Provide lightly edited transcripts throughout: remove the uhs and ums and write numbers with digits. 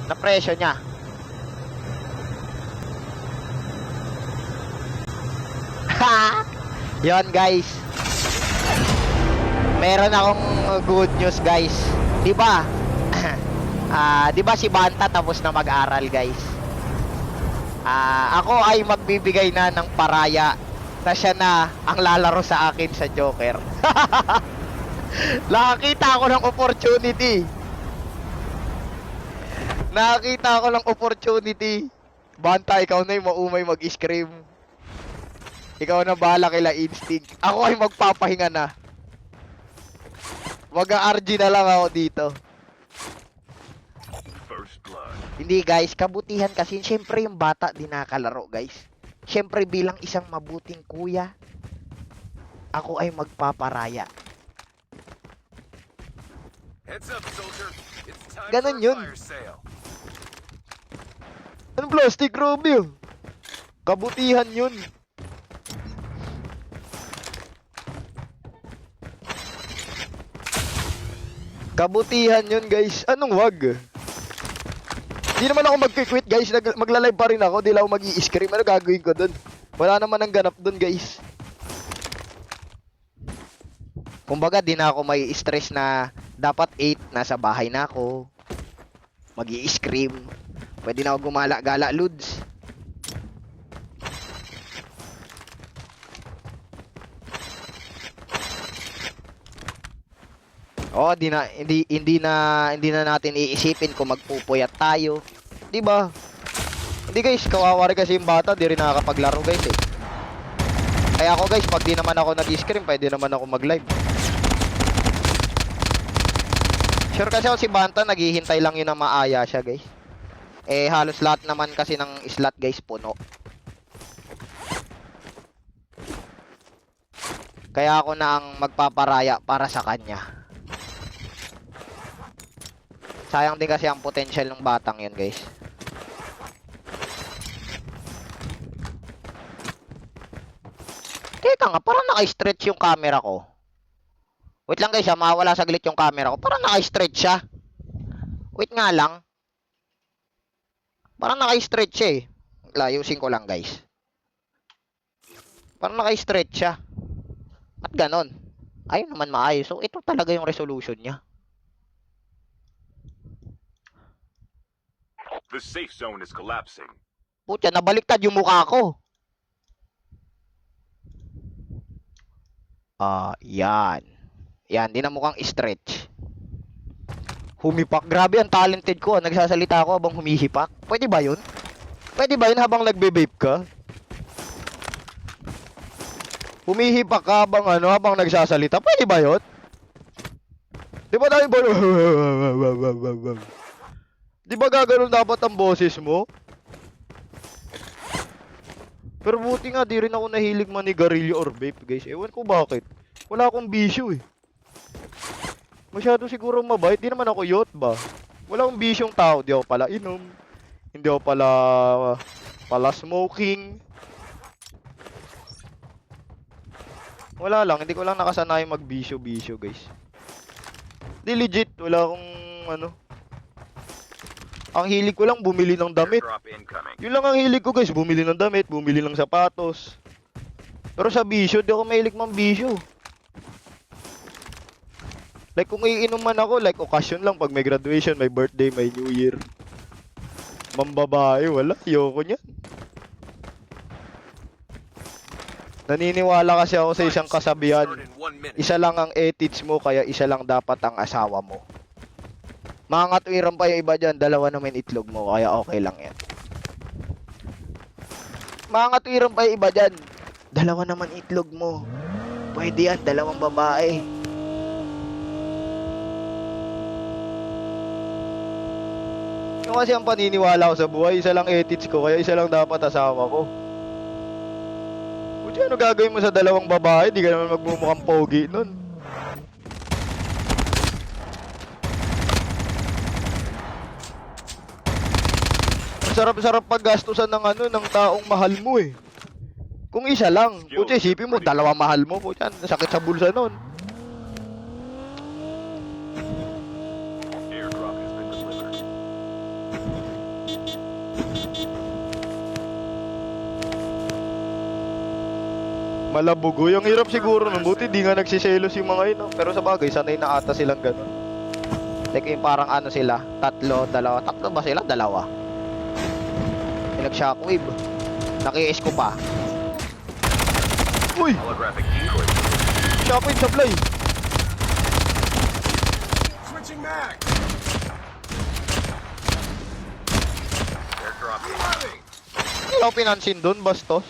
na presyo niya. Ha! Yon guys. Meron akong good news guys. 'Di ba? Di ba si Banta tapos na mag-aral guys? Ako ay magbibigay na ng paraya na siya na ang lalaro sa akin sa Joker. Nakakita ako ng opportunity. Nakakita ako ng opportunity. Banta, ikaw na yung maumay mag-scream. Ikaw na bahala kila Instinct. Ako ay magpapahinga na. Mag-RG na lang ako dito. Hindi guys, kabutihan kasi syempre yung bata di nakalaro guys. Syempre bilang isang mabuting kuya, ako ay magpaparaya. Ganon yun. Anong plastic, Romeo? Kabutihan yun. Kabutihan yun guys. Anong wag? Di naman ako mag-quit guys. Magla-live pa rin ako. Di lang ako mag-i-scream. Ano gagawin ko dun? Wala naman ang ganap dun guys. Kumbaga di na ako may stress na dapat 8 nasa bahay na ako. Mag-i-scream. Pwede na ako gumala-gala Lods. Oh, hindi na natin iisipin kung magpupuyat tayo. 'Di ba? Hindi guys, kawawa rin kasi yung bata, di rin nakakapaglaro guys eh. Kaya ako guys, pag di naman ako nag-scream, pwede naman ako mag-live. Sure kasi ako si Banta, naghihintay lang yun na maaya siya guys. Eh halos lahat naman kasi ng slot guys puno. Kaya ako na ang magpaparaya para sa kanya. Sayang din kasi ang potential ng batang yun guys. Teka nga, parang naka-stretch yung camera ko. Wait lang guys, mawala saglit yung camera ko. Parang naka-stretch siya. Wait nga lang. Parang naka-stretch siya eh. Layusin ko lang guys. Parang naka-stretch siya. At ganon. Ayun naman maayos. So ito talaga yung resolution niya. The safe zone is collapsing. Putya, nabaliktad yung mukha ko. Yan. Yan, di na mukhang stretch. Humipak. Grabe, ang talented ko. Nagsasalita ako habang humihipak. Pwede ba yun? Pwede ba yun habang nagbe-vape ka? Humihipak ka habang nagsasalita. Pwede ba yun? Di ba tayo ba? Di ba gaganon dapat ang boses mo? Pero buti nga, di rin ako nahilig manigarilyo or vape, guys. Ewan ko bakit. Wala akong bisyo eh. Masyado siguro mabait. Di naman ako yacht ba? Wala akong bisyong tao. Di ako pala inom. Hindi ako pala smoking. Wala lang. Hindi ko lang nakasanay magbisyo-bisyo, guys. Di legit. Wala akong ano. Ang hilig ko lang bumili ng damit. Yun lang ang hilig ko guys, bumili ng damit, bumili ng sapatos. Pero sa bisyo, di ako mahilig mang bisyo. Like kung iinuman ako, like occasion lang pag may graduation, may birthday, may New Year. Mambabae, wala, ayoko niyan. Naniniwala kasi ako sa isang kasabihan. Isa lang ang ethics mo, kaya isa lang dapat ang asawa mo. Mga katwiran pa yung iba dyan, dalawa naman itlog mo, kaya okay lang yan. Mga katwiran pa yung iba dyan, dalawa naman itlog mo. Pwede yan, dalawang babae. Yung kasi ang paniniwala ko sa buhay, isa lang ethics ko, kaya isa lang dapat asawa ko. Kung ano gagawin mo sa dalawang babae, di ka naman magmumukhang pogi nun. Sarap-sarap paggastusan ng ano, ng taong mahal mo eh. Kung isa lang, putya, isipin mo, dalawa mahal mo, putya, sakit sa bulsa nun. Malabugo. Yung hirap siguro nun. Buti di nga nagsiselos yung mga yun. No? Pero sa bagay, sanay na ata silang ganun. Like yung parang ano sila, tatlo, dalawa. Tatlo ba sila? Dalawa. Yung nag-shockwave. Naki-esco pa. Uy! Holographic decoy. Shockwave supply. Switching mag. Airdrop incoming. Hindi ako pinansin dun, bastos.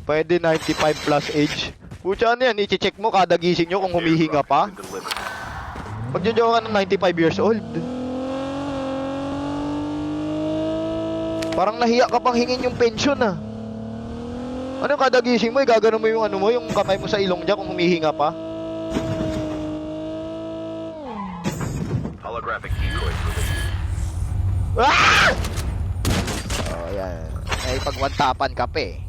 Pwede 95 plus age. Pucha, ano yan? I-check mo kada gising nyo kung humihinga pa. Airdrop has been delivered. Pagjojowa ka ng 95 years old. Parang nahiya ka pang hingin yung pension ah. Ano kada gising mo, gagano mo yung ano mo, yung kamay mo sa ilong niya kung humihinga pa. Holographic decoys released. Ah! Oh, yan. Ay, pagwantapan ka pa eh.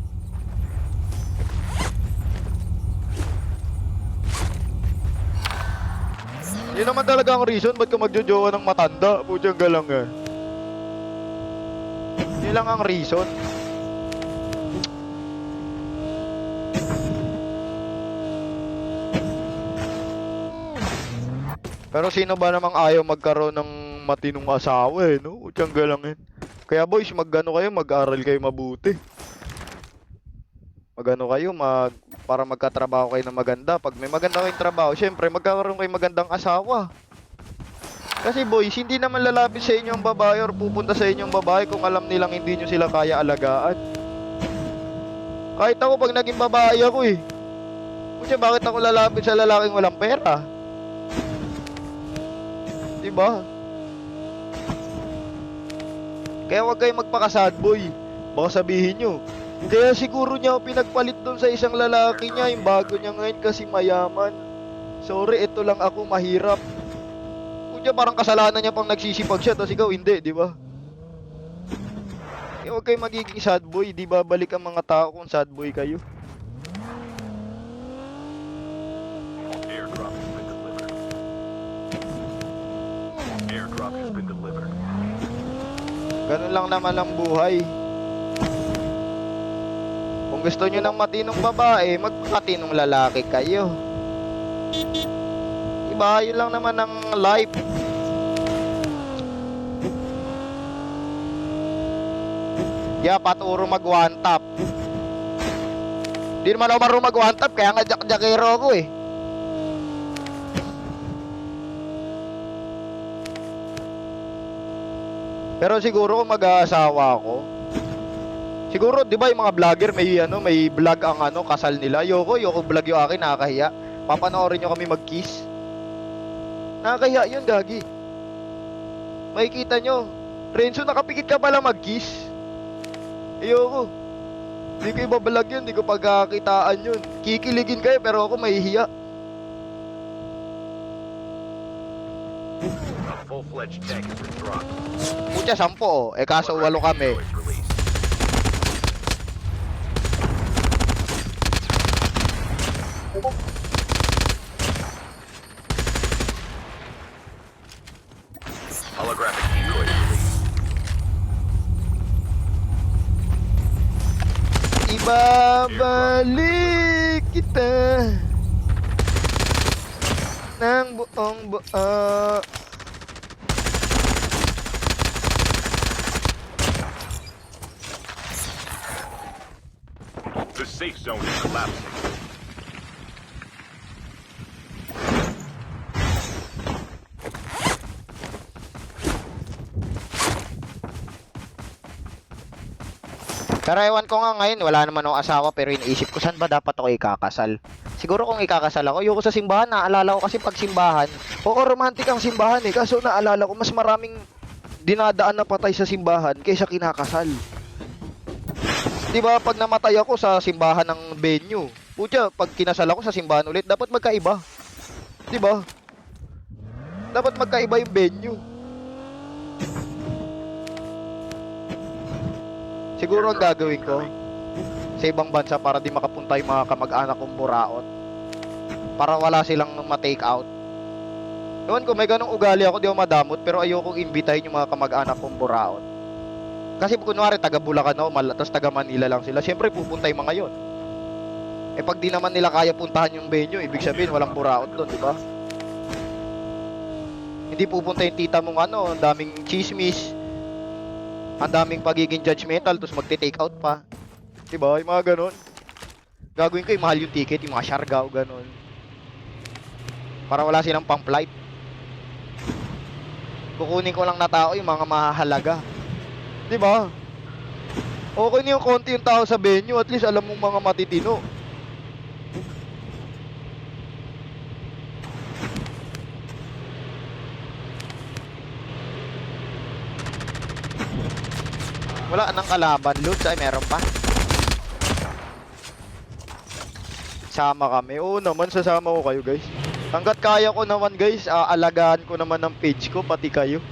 Yun naman talaga ang reason ba't ka magjojowa ng matanda. Pudyang galang eh. Yun lang ang reason. Pero sino ba namang ayaw magkaroon ng matinong asawa eh, no? Pudyang galang eh. Kaya boys, mag-ano kayo, mag-aral kayo mabuti. Mag-ano kayo, para magkatrabaho kayo ng maganda. Pag may maganda kayong trabaho, syempre magkakaroon kayo magandang asawa. Kasi boys, hindi naman lalapit sa inyo ang babae or pupunta sa inyo ang babae kung alam nilang hindi nyo sila kaya alagaan. Kahit ako pag naging babae ako eh. Kutya, bakit ako lalapit sa lalaking walang pera? Diba? Kaya wag kayong magpaka-sad boy. Baka sabihin nyo, kaya siguro niya ako pinagpalit doon sa isang lalaki niya, yung bago niya ngayon kasi mayaman. Sorry, ito lang ako mahirap. Kung parang kasalanan niya pang nagsisipag siya, tapos ikaw hindi, di ba? Kaya huwag kayong magiging sad boy, di ba balik ang mga tao kung sad boy kayo. Airdrop has been delivered. Airdrop has been delivered. Ganun lang naman ang buhay. Kung gusto nyo ng matinong babae, magpakatinong lalaki kayo. Diba? Yun lang naman ang life. Yeah, paturo mag one tap. Di naman ako marunong mag one tap, kaya nga jakero ako eh. Pero siguro kung mag-aasawa ako, siguro 'di ba yung mga vlogger may vlog ang kasal nila. Yoko vlog yung akin, nakakahiya. Papanoorin nyo kami mag-kiss. Nakakahiya yun, gagi. Makikita nyo, Renzo, nakapikit ka pala mag-kiss. Ayoko. Hindi ko ibablog yun, hindi ko pagkakitaan yun. Kikiligin kayo pero ako mahihiya. A full-fledged tank has been dropped. Pucha, 10 oh. Eh kaso 8 kami. Decoys released. Holographic decoys released. Ibabalik kita ng buong buo. The safe zone is collapsing. Pero ewan ko nga ngayon, wala naman akong asawa pero iniisip ko saan ba dapat ako ikakasal. Siguro kung ikakasal ako, ayoko sa simbahan, naalala ko kasi pag simbahan, oo romantic ang simbahan eh, kaso naalala ko mas maraming dinadaan na patay sa simbahan kaysa kinakasal. Diba pag namatay ako sa simbahan ng venue, putya, pag kinasal ako sa simbahan ulit, dapat magkaiba. Diba? Dapat magkaiba yung venue. Siguro ang gagawin ko sa ibang bansa para di makapunta yung mga kamag-anak kong buraot. Para wala silang ma-take out. Ewan ko, may ganong ugali ako, di ako madamot, pero ayokong imbitahin yung mga kamag-anak kong buraot. Kasi kunwari, taga Bulacan ako, tapos taga Manila lang sila, siyempre pupunta yung mga yon. Eh pag di naman nila kaya puntahan yung venue, ibig sabihin walang buraot doon, di ba? Hindi pupunta yung tita mong ano, ang daming chismis, ang daming pagiging judgmental, tapos magte-take out pa. Di ba? Yung mga ganon. Gagawin ko yung mahal yung ticket, yung mga Siargao, ganon. Para wala silang pang-flight. Kukunin ko lang na tao yung mga mahalaga. Di ba? Okay na yung konti yung tao sa venue, at least alam mong mga matitino. Wala nang kalaban, Lutz, ay meron pa. Sama kami. Oo naman, sasama ko kayo, guys. Hanggat kaya ko naman, guys, aalagaan ko naman ng page ko, pati kayo.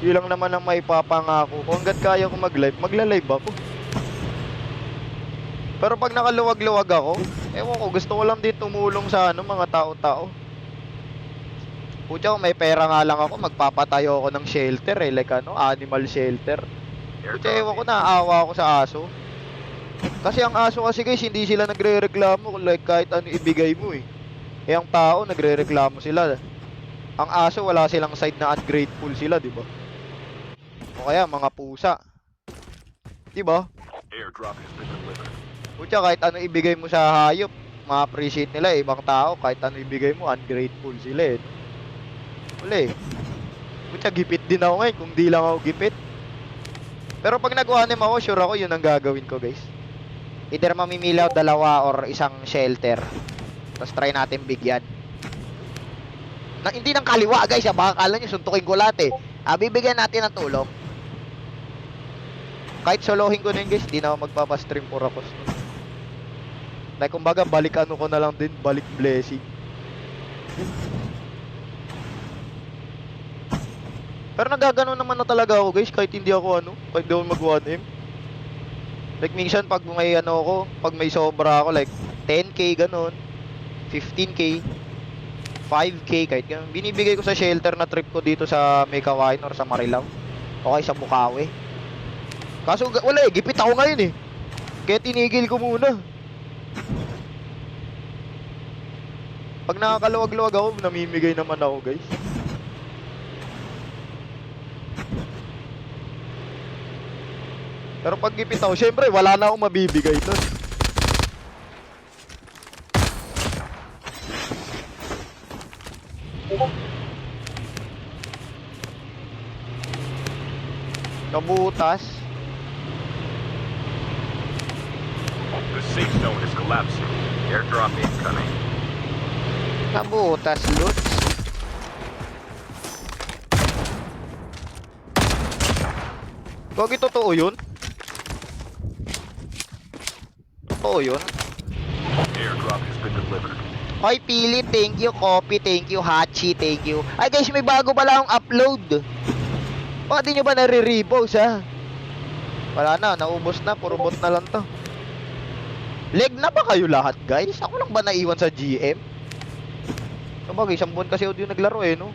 Yun lang naman ang maipapangako ko. Hanggat kaya ko mag-live, magla-live ako. Pero pag nakaluwag-luwag ako, ewan ko, gusto ko lang din tumulong sa ano, mga tao-tao. Pucha, kung may pera nga lang ako, magpapatayo ako ng shelter eh, like ano, animal shelter. Pucha, ewan ko, naaawa ako sa aso. Kasi ang aso kasi guys, hindi sila nagre-reklamo like kahit ano ibigay mo eh. Eh ang tao, nagre-reklamo sila. Ang aso, wala silang side na ungrateful sila, di ba? O kaya, mga pusa. Di ba? Airdrop has been delivered. Pucha, kahit ano ibigay mo sa hayop, ma-appreciate nila eh. Ibang tao, kahit ano ibigay mo, ungrateful sila eh. Wala eh. Pucha, gipit din ako ngayon kung di lang ako gipit. Pero pag nag-1M ako, sure ako yun ang gagawin ko guys. Either mamimili ako dalawa or isang shelter. Tapos try natin bigyan. Hindi ng kaliwa guys, baka akala nyo suntukin ko lahat eh. Bibigyan natin ng tulong. Kahit solohin ko na yun guys, hindi na ako magpapastream for a cause. Like kumbaga, balik ano ko na lang din, balik blessing. Pero nagagano naman na talaga ako guys, kahit hindi ako ano, kahit di ako mag 1M. Like minsan pag may ano ako, pag may sobra ako like 10k ganon, 15k, 5k kahit ganun. Binibigay ko sa shelter na trip ko dito sa Mekawain or sa Marilao. Okay, sa Bukawi. Kaso wala eh, gipit ako ngayon eh. Kaya tinigil ko muna. Pag nakakaluwag-luwag ako, namimigay naman ako guys. Pero pag gipit ako, syempre wala na akong mabibigay doon. Kabutas. The safe zone is collapsing. Airdrop incoming. Kabutas, Lutz. Gogi, totoo yun? Totoo yun? Airdrop has been delivered. Hoy, Pili, thank you. Copy, thank you. Hachi, thank you. Ay guys, may bago pala akong upload. Baka di nyo ba nare-repose ha? Wala na, naubos na. Puro bot na lang to. Leg na ba kayo lahat guys? Ako lang ba naiwan sa GM? Sabagay, isang buwan kasi ako di naglaro eh, no?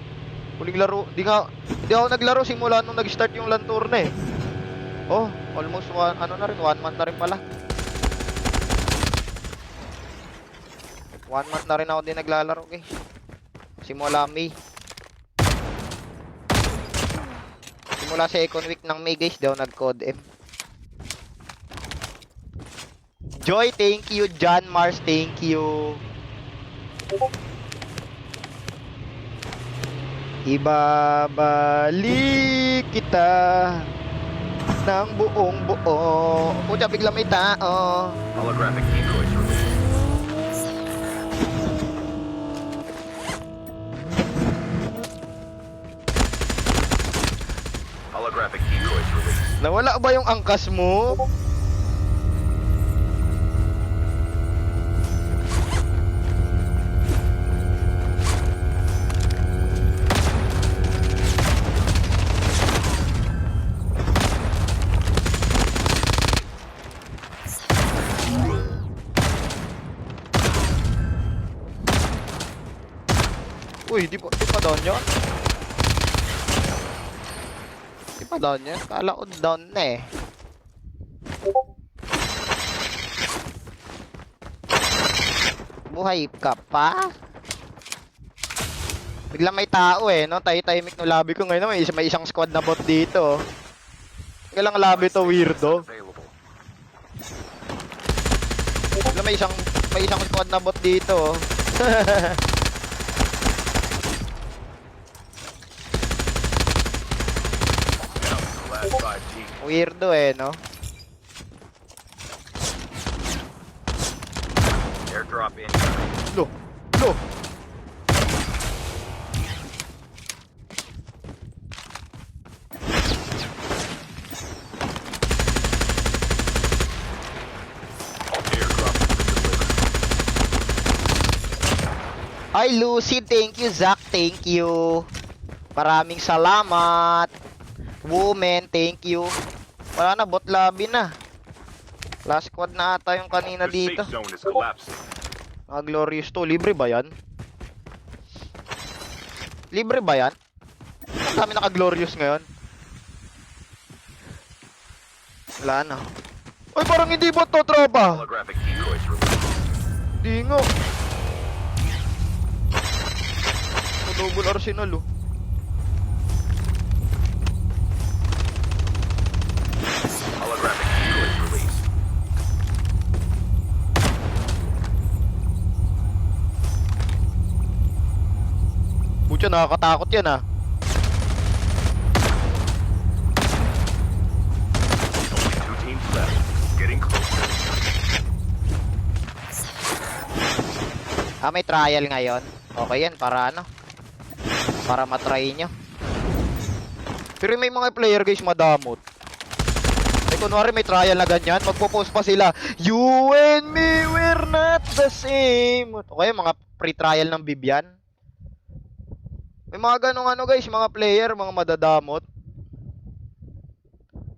Huling laro, di ako naglaro simula nung nag-start yung LAN tour na eh. Oh, almost 1 month na rin pala. 1 month na rin ako din naglalaro guys. Simula May. Simula sa second week ng May guys, daw nag-code M. Joy, thank you. John Mars, thank you. Ibabalik kita ng buong buo. Pucha, bigla may tao. Holographic decoys released. Holographic decoys released. Nawala ba yung angkas mo? Uy, di pa down yun? Di pa down yun? Kala ko down na eh. Buhay ka pa? Bigla may tao eh, no? Tahimik no lobby ko ngayon. May isang squad na bot dito. Kailang lobby to, weirdo. Available. Bigla may isang squad na bot dito. Down to the last 5 teams. Weirdo eh, no? Airdrop incoming. Lo! Lo! Airdrop has been delivered. Hi Lucy, thank you. Zach, thank you. Maraming salamat. Woman, thank you. Wala na, bot lobby na. Last squad na ata yung kanina The dito. safe zone is collapsing. Mga glorious to. Libre ba yan? Libre ba yan? Ang dami naka-glorious ngayon. Wala na. Uy, parang hindi bot to, tropa. Holographic decoys released. Di nga. Double arsenal, oh. Holographic decoys released. Pucha, nakakatakot yan, ah. Only 2 teams left. Getting closer. May trial ngayon. Okay yan, para ano? Para matry nyo. Pero may mga player guys madamot. Eh kunwari may trial na ganyan, magpo-post pa sila, "You and me, we're not the same." Okay, mga pre-trial ng Bibian. May mga ganong ano guys, mga player, mga madadamot.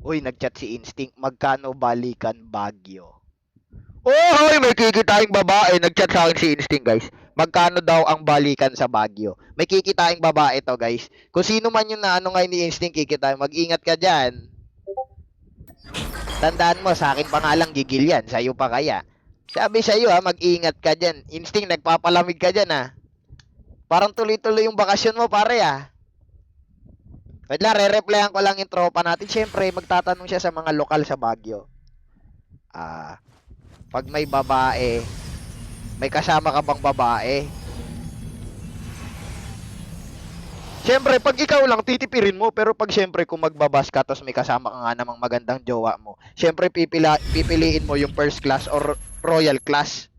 Uy, nagchat si Instinct, magkano balikan Baguio? Oh, hoy, may kikitain babae. Nagchat sa akin si Instinct, guys. Magkano daw ang balikan sa Baguio? May kikitain babae to, guys. Kung sino man yung naano ngayon ni Instinct kikitain, mag-ingat ka dyan. Tandaan mo, sa akin pa nga lang gigil yan. Sa'yo pa kaya. Sabi sa'yo, ha, mag-ingat ka dyan. Instinct, nagpapalamig ka dyan, ha. Parang tuloy-tuloy yung bakasyon mo, pare, ha. Wait lang, re-replyan ko lang yung tropa natin. Siyempre, magtatanong siya sa mga lokal sa Baguio. Pag may babae, may kasama ka bang babae? Siyempre, pag ikaw lang, titipirin mo. Pero pag siyempre, kung magbabas ka, tapos may kasama ka nga namang magandang jowa mo, siyempre, pipiliin mo yung first class or royal class.